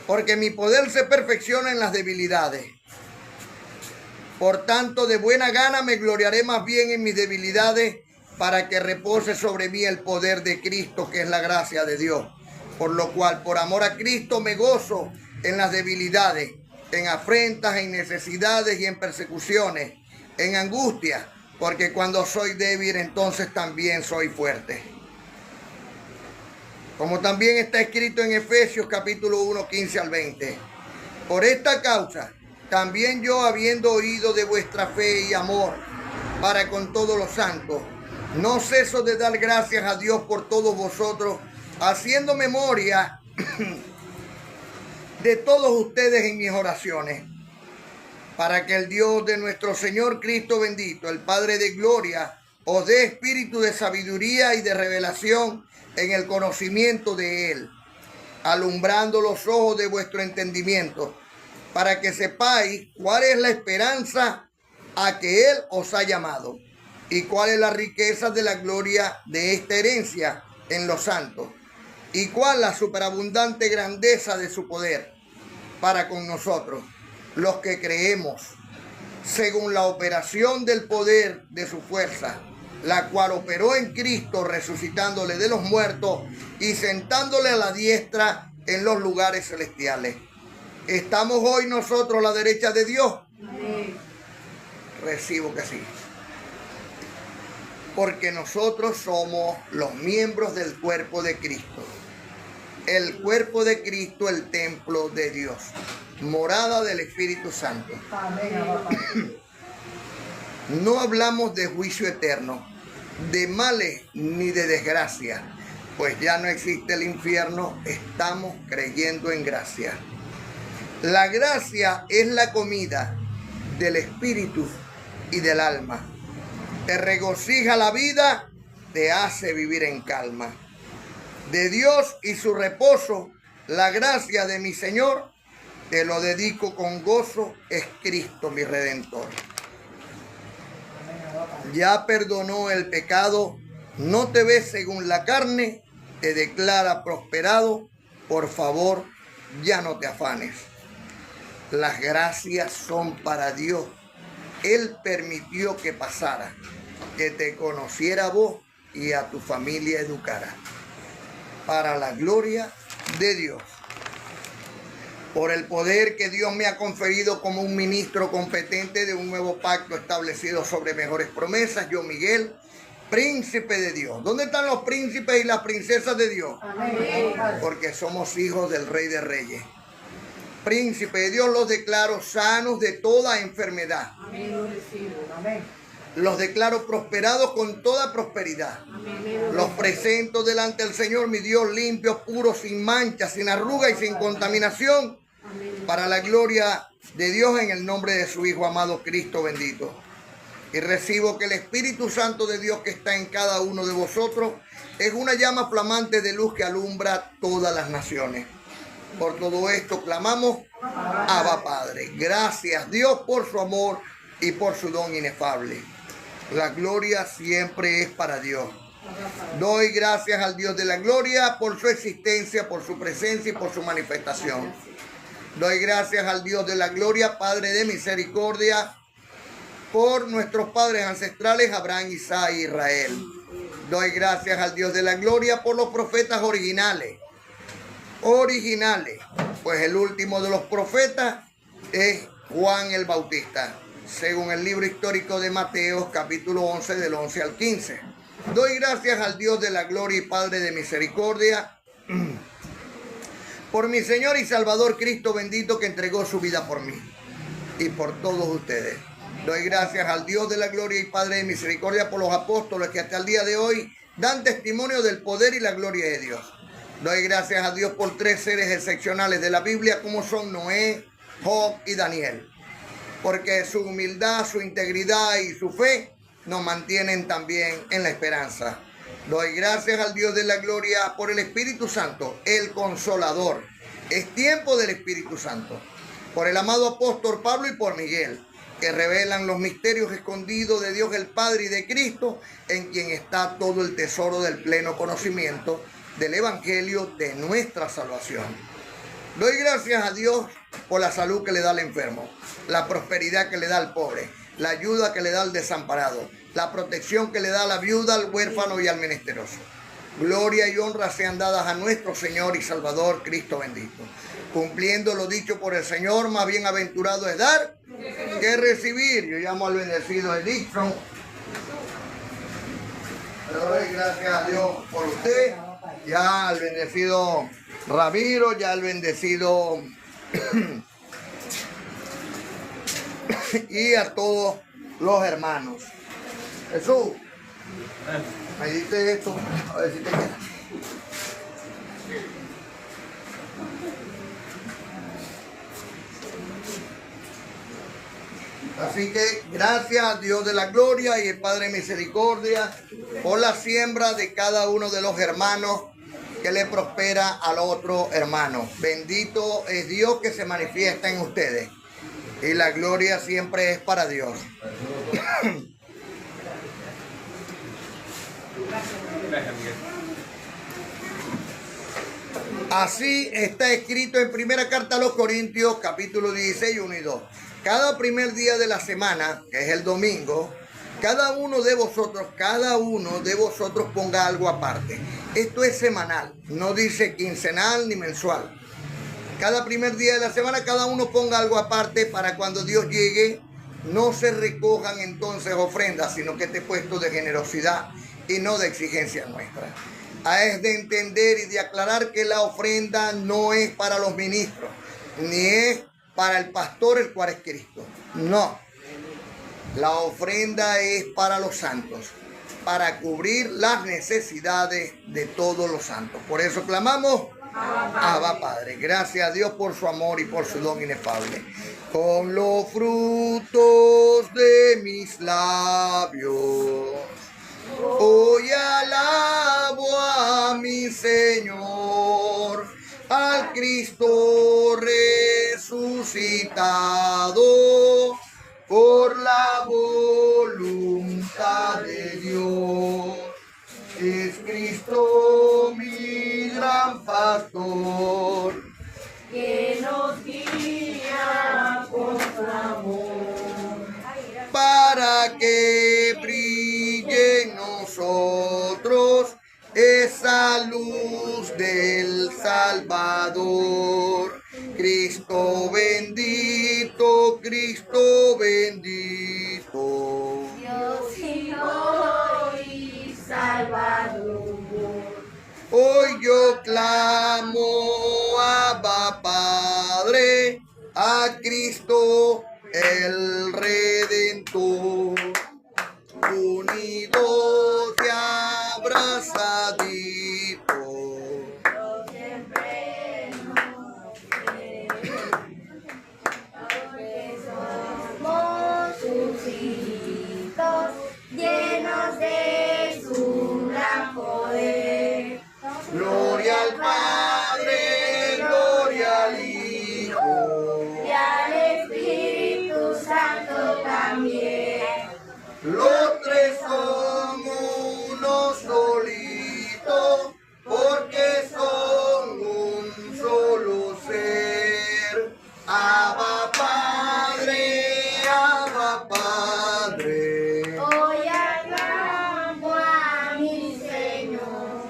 Porque mi poder se perfecciona en las debilidades. Por tanto, de buena gana me gloriaré más bien en mis debilidades, para que repose sobre mí el poder de Cristo, que es la gracia de Dios. Por lo cual, por amor a Cristo, me gozo en las debilidades, en afrentas, en necesidades y en persecuciones, en angustia, porque cuando soy débil, entonces también soy fuerte. Como también está escrito en Efesios capítulo 1, 15 al 20. Por esta causa, también yo, habiendo oído de vuestra fe y amor para con todos los santos, no ceso de dar gracias a Dios por todos vosotros, haciendo memoria de todos ustedes en mis oraciones, para que el Dios de nuestro Señor Cristo bendito, el Padre de gloria, os dé espíritu de sabiduría y de revelación en el conocimiento de Él, alumbrando los ojos de vuestro entendimiento, para que sepáis cuál es la esperanza a que Él os ha llamado, y cuál es la riqueza de la gloria de esta herencia en los santos, y cuál la superabundante grandeza de su poder para con nosotros, los que creemos, según la operación del poder de su fuerza, la cual operó en Cristo, resucitándole de los muertos y sentándole a la diestra en los lugares celestiales. ¿Estamos hoy nosotros a la derecha de Dios? Amén. Recibo que sí. Porque nosotros somos los miembros del cuerpo de Cristo. El cuerpo de Cristo, el templo de Dios, morada del Espíritu Santo. Amén. No hablamos de juicio eterno, de males ni de desgracia, pues ya no existe el infierno, estamos creyendo en gracia. La gracia es la comida del espíritu y del alma. Te regocija la vida, te hace vivir en calma. De Dios y su reposo, la gracia de mi Señor, te lo dedico con gozo, es Cristo mi Redentor. ya perdonó el pecado, no te ves según la carne, te declara prosperado, por favor, ya no te afanes. Las gracias son para Dios. Él permitió que pasara, que te conociera a vos y a tu familia educara. Para la gloria de Dios. Por el poder que Dios me ha conferido como un ministro competente de un nuevo pacto establecido sobre mejores promesas, yo, Miguel, príncipe de Dios. ¿Dónde están los príncipes y las princesas de Dios? Amén. Porque somos hijos del Rey de Reyes. Príncipe de Dios, los declaro sanos de toda enfermedad. Amén, lo recibo. Amén. Los declaro prosperados con toda prosperidad. Amén. Los presento delante del Señor, mi Dios, limpios, puros, sin mancha, sin arruga y sin contaminación, para la gloria de Dios, en el nombre de su Hijo amado Cristo bendito. Y recibo que el Espíritu Santo de Dios que está en cada uno de vosotros es una llama flamante de luz que alumbra todas las naciones. Por todo esto clamamos, Abba Padre. Gracias Dios por su amor y por su don inefable. La gloria siempre es para Dios. Doy gracias al Dios de la gloria por su existencia, por su presencia y por su manifestación. Doy gracias al Dios de la gloria, Padre de misericordia, por nuestros padres ancestrales, Abraham, Isaac y Israel. Doy gracias al Dios de la gloria por los profetas originales, pues el último de los profetas es Juan el Bautista, según el libro histórico de Mateo, capítulo 11, del 11 al 15. Doy gracias al Dios de la gloria y Padre de misericordia, por mi Señor y Salvador Cristo bendito, que entregó su vida por mí y por todos ustedes. Doy gracias al Dios de la gloria y Padre de misericordia por los apóstoles que hasta el día de hoy dan testimonio del poder y la gloria de Dios. Doy gracias a Dios por 3 seres excepcionales de la Biblia, como son Noé, Job y Daniel, porque su humildad, su integridad y su fe nos mantienen también en la esperanza. Doy gracias al Dios de la gloria por el Espíritu Santo, el Consolador. Es tiempo del Espíritu Santo. Por el amado apóstol Pablo y por Miguel, que revelan los misterios escondidos de Dios el Padre y de Cristo, en quien está todo el tesoro del pleno conocimiento del Evangelio de nuestra salvación. Doy gracias a Dios por la salud que le da al enfermo, la prosperidad que le da al pobre, la ayuda que le da al desamparado, la protección que le da a la viuda, al huérfano y al menesteroso. Gloria y honra sean dadas a nuestro Señor y Salvador Cristo bendito. Cumpliendo lo dicho por el Señor, más bienaventurado es dar que recibir. Yo llamo al bendecido Edison. Le doy gracias a Dios por usted, ya al bendecido Ramiro, ya al bendecido y a todos los hermanos. Jesús, me diste esto, a ver si te queda. Así que gracias a Dios de la gloria y el Padre de misericordia por la siembra de cada uno de los hermanos, que le prospera al otro hermano. Bendito es Dios que se manifiesta en ustedes, y la gloria siempre es para Dios. Así está escrito en primera carta a los Corintios, capítulo 16, 1 y 2. Cada primer día de la semana, que es el domingo, cada uno de vosotros ponga algo aparte. Esto es semanal, no dice quincenal ni mensual. Cada primer día de la semana, cada uno ponga algo aparte, para cuando Dios llegue, no se recojan entonces ofrendas, sino que esté puesto de generosidad y no de exigencia nuestra. Es de entender y de aclarar que la ofrenda no es para los ministros, ni es para el pastor, el cual es Cristo. No. La ofrenda es para los santos, para cubrir las necesidades de todos los santos. Por eso clamamos, Abba Padre. Gracias a Dios por su amor y por su don inefable. Con los frutos de mis labios, hoy alabo a mi Señor, al Cristo resucitado por la voluntad amistad de Dios. Es Cristo mi gran pastor, que nos guía con su amor. para que brille en nosotros esa luz del Salvador. Cristo bendito, Cristo bendito. Dios Hijo y Salvador. Hoy yo clamo, Abba Padre, a Cristo el Redentor, unidos y abrazaditos. Yo siempre nos queremos, porque somos sus hijitos, llenos de su gran poder. Gloria al Padre, gloria al Hijo, Y al Espíritu Santo también. los tres son uno solito, porque son un solo ser. Abba Padre, Abba Padre. Hoy aclamo a mi Señor.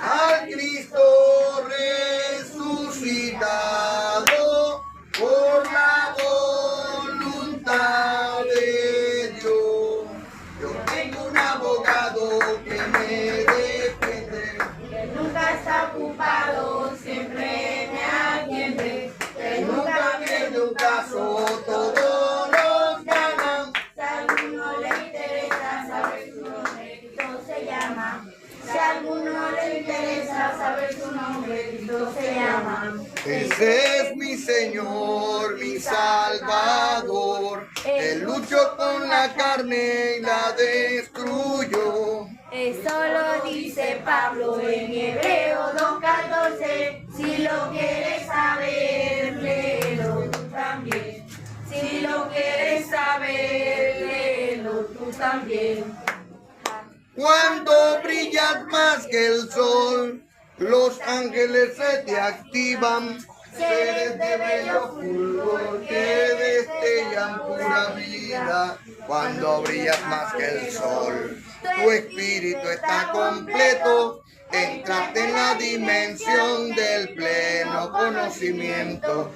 Al Cristo resucitado por la voluntad de Dios. Yo tengo un abogado que me defiende, Que nunca está ocupado, siempre me atiende. que nunca pierde un caso, todos los ganan. Si a alguno le interesa saber su nombre, Cristo se llama. Si a alguno le interesa saber su nombre, Cristo se llama. Ese es mi Señor, mi Salvador. Él luchó con la carne y la destruyó. Eso lo dice Pablo en Hebreo 2:14. Si lo quieres saber, léelo tú también. Si lo quieres saber, léelo tú también. Cuando brillas más que el sol, los ángeles se te activan. Seres de bello fulgor que destellan pura vida. Cuando brillas más que el sol, tu espíritu está completo. Entraste en la dimensión del pleno conocimiento.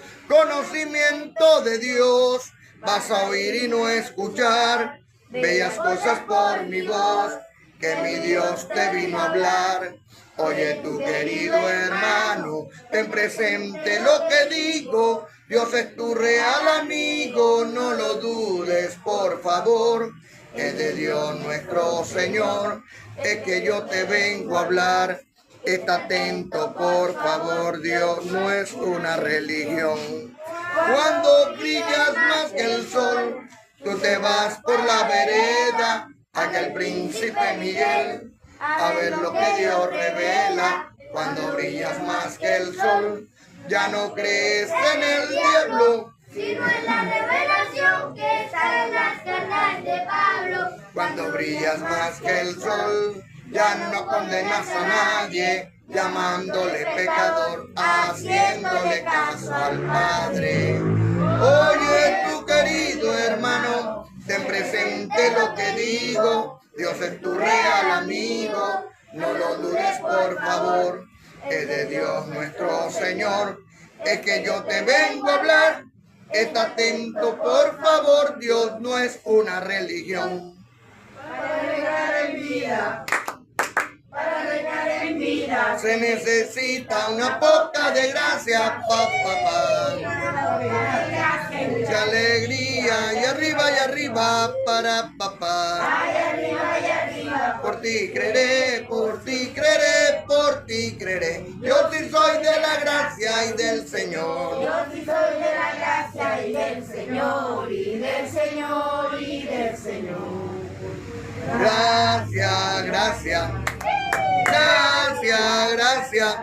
Conocimiento de Dios. Vas a oír y no escuchar bellas cosas por mi voz, que mi Dios te vino a hablar. Oye, tu querido hermano, ten presente lo que digo. Dios es tu real amigo, no lo dudes, por favor. Es de Dios nuestro Señor, es que yo te vengo a hablar. Está atento, por favor, Dios no es una religión. Cuando brillas más que el sol, tú te vas por la vereda, aquel príncipe Miguel, a ver lo que Dios revela. Cuando brillas más que el sol, ya no crees en el diablo, Sino en la revelación que está en las cartas de Pablo. cuando brillas más que el sol, ya no condenas a nadie, llamándole pecador, haciéndole caso al Padre. Oye, tu querido hermano, ten presente lo que digo. Dios es tu real amigo, no lo dudes, por favor. Es de Dios nuestro Señor, es que yo te vengo a hablar. Está atento, por favor, Dios no es una religión. Para reinar en vida, para reinar en vida, Se necesita una poca de gracia, pa, pa, pa. Mucha alegría, y arriba, para papá. ay arriba y arriba, Por ti creeré, por ti creeré, por ti creeré. Yo sí soy de la gracia y del Señor. yo sí soy de la gracia y del Señor, y del Señor, y del Señor. Gracias, gracias. Gracias, gracias.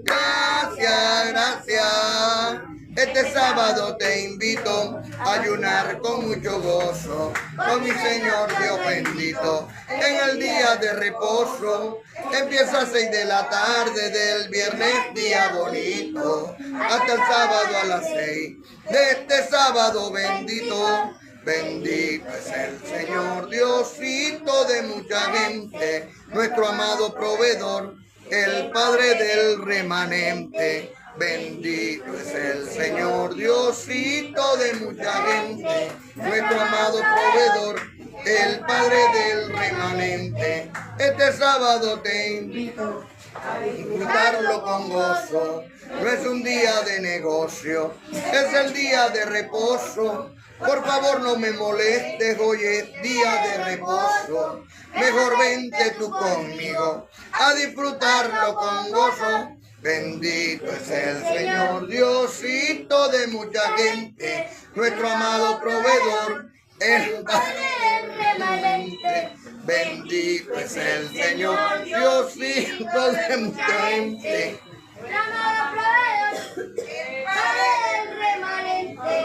Gracias, gracias. Es Este sábado te invito a ayunar con mucho gozo, con mi Señor Dios bendito. En el día de reposo, empieza a 6 de la tarde del viernes, día bonito, hasta el sábado a las 6 de este sábado bendito. Bendito es el Señor Diosito de mucha gente, nuestro amado proveedor, el Padre del remanente. Bendito es el Señor Diosito de mucha gente, nuestro amado proveedor, el Padre del remanente. Este sábado te invito a disfrutarlo con gozo. No es un día de negocio, es el día de reposo. Por favor no me molestes, hoy es día de reposo. Mejor vente tú conmigo a disfrutarlo con gozo. Bendito es el Señor Diosito de mucha gente, nuestro amado proveedor, el Padre del remanente. Bendito es el Señor Diosito de mucha gente, nuestro amado proveedor, el Padre del remanente.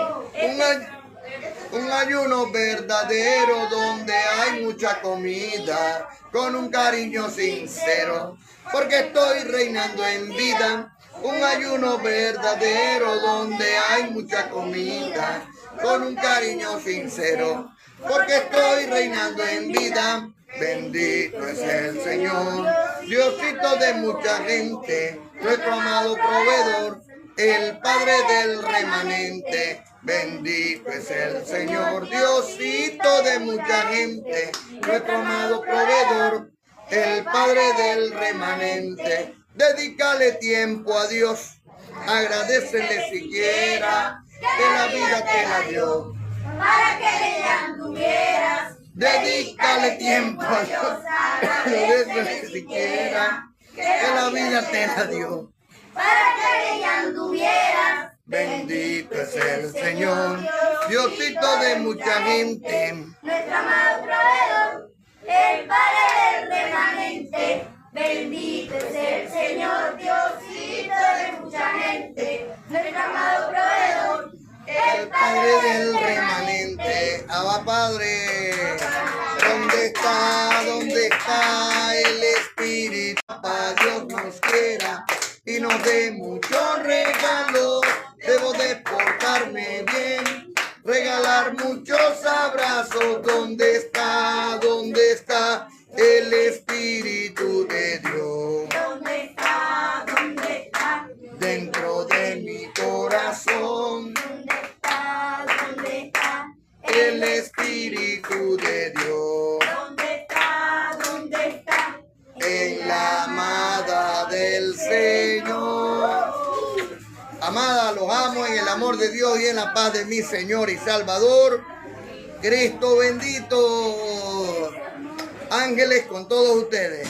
Un ayuno verdadero donde hay mucha comida, con un cariño sincero, porque estoy reinando en vida. Un ayuno verdadero donde hay mucha comida, con un cariño sincero, porque estoy reinando en vida. Bendito es el Señor, Diosito de mucha gente, nuestro amado proveedor, el Padre del remanente. Bendito es el Señor, Diosito de mucha gente, nuestro amado proveedor, el Padre del remanente. Dedícale tiempo a Dios, agradécele siquiera que la vida te la dio, Para que le anduvieras, dedícale tiempo a Dios, agradécele siquiera que la vida te la dio. para que le anduvieras. Bendito es el Señor, Diosito de mucha gente, Nuestro amado proveedor, el Padre del remanente. Bendito es el Señor, Diosito de mucha gente. Nuestro amado proveedor, el Padre del remanente. Abba Padre, ¿dónde está el Espíritu? Para Dios nos quiera y nos dé muchos regalos. Debo de portarme bien, regalar muchos abrazos. ¿Dónde está el Espíritu de Dios? ¿dónde está? ¿Dónde está? Dentro de mi corazón, ¿Dónde está? ¿Dónde está? el Espíritu de Dios. ¿Dónde está? ¿Dónde está? En la amada del Señor. Amada, los amo en el amor de Dios y en la paz de mi Señor y Salvador, Cristo bendito. Ángeles con todos ustedes.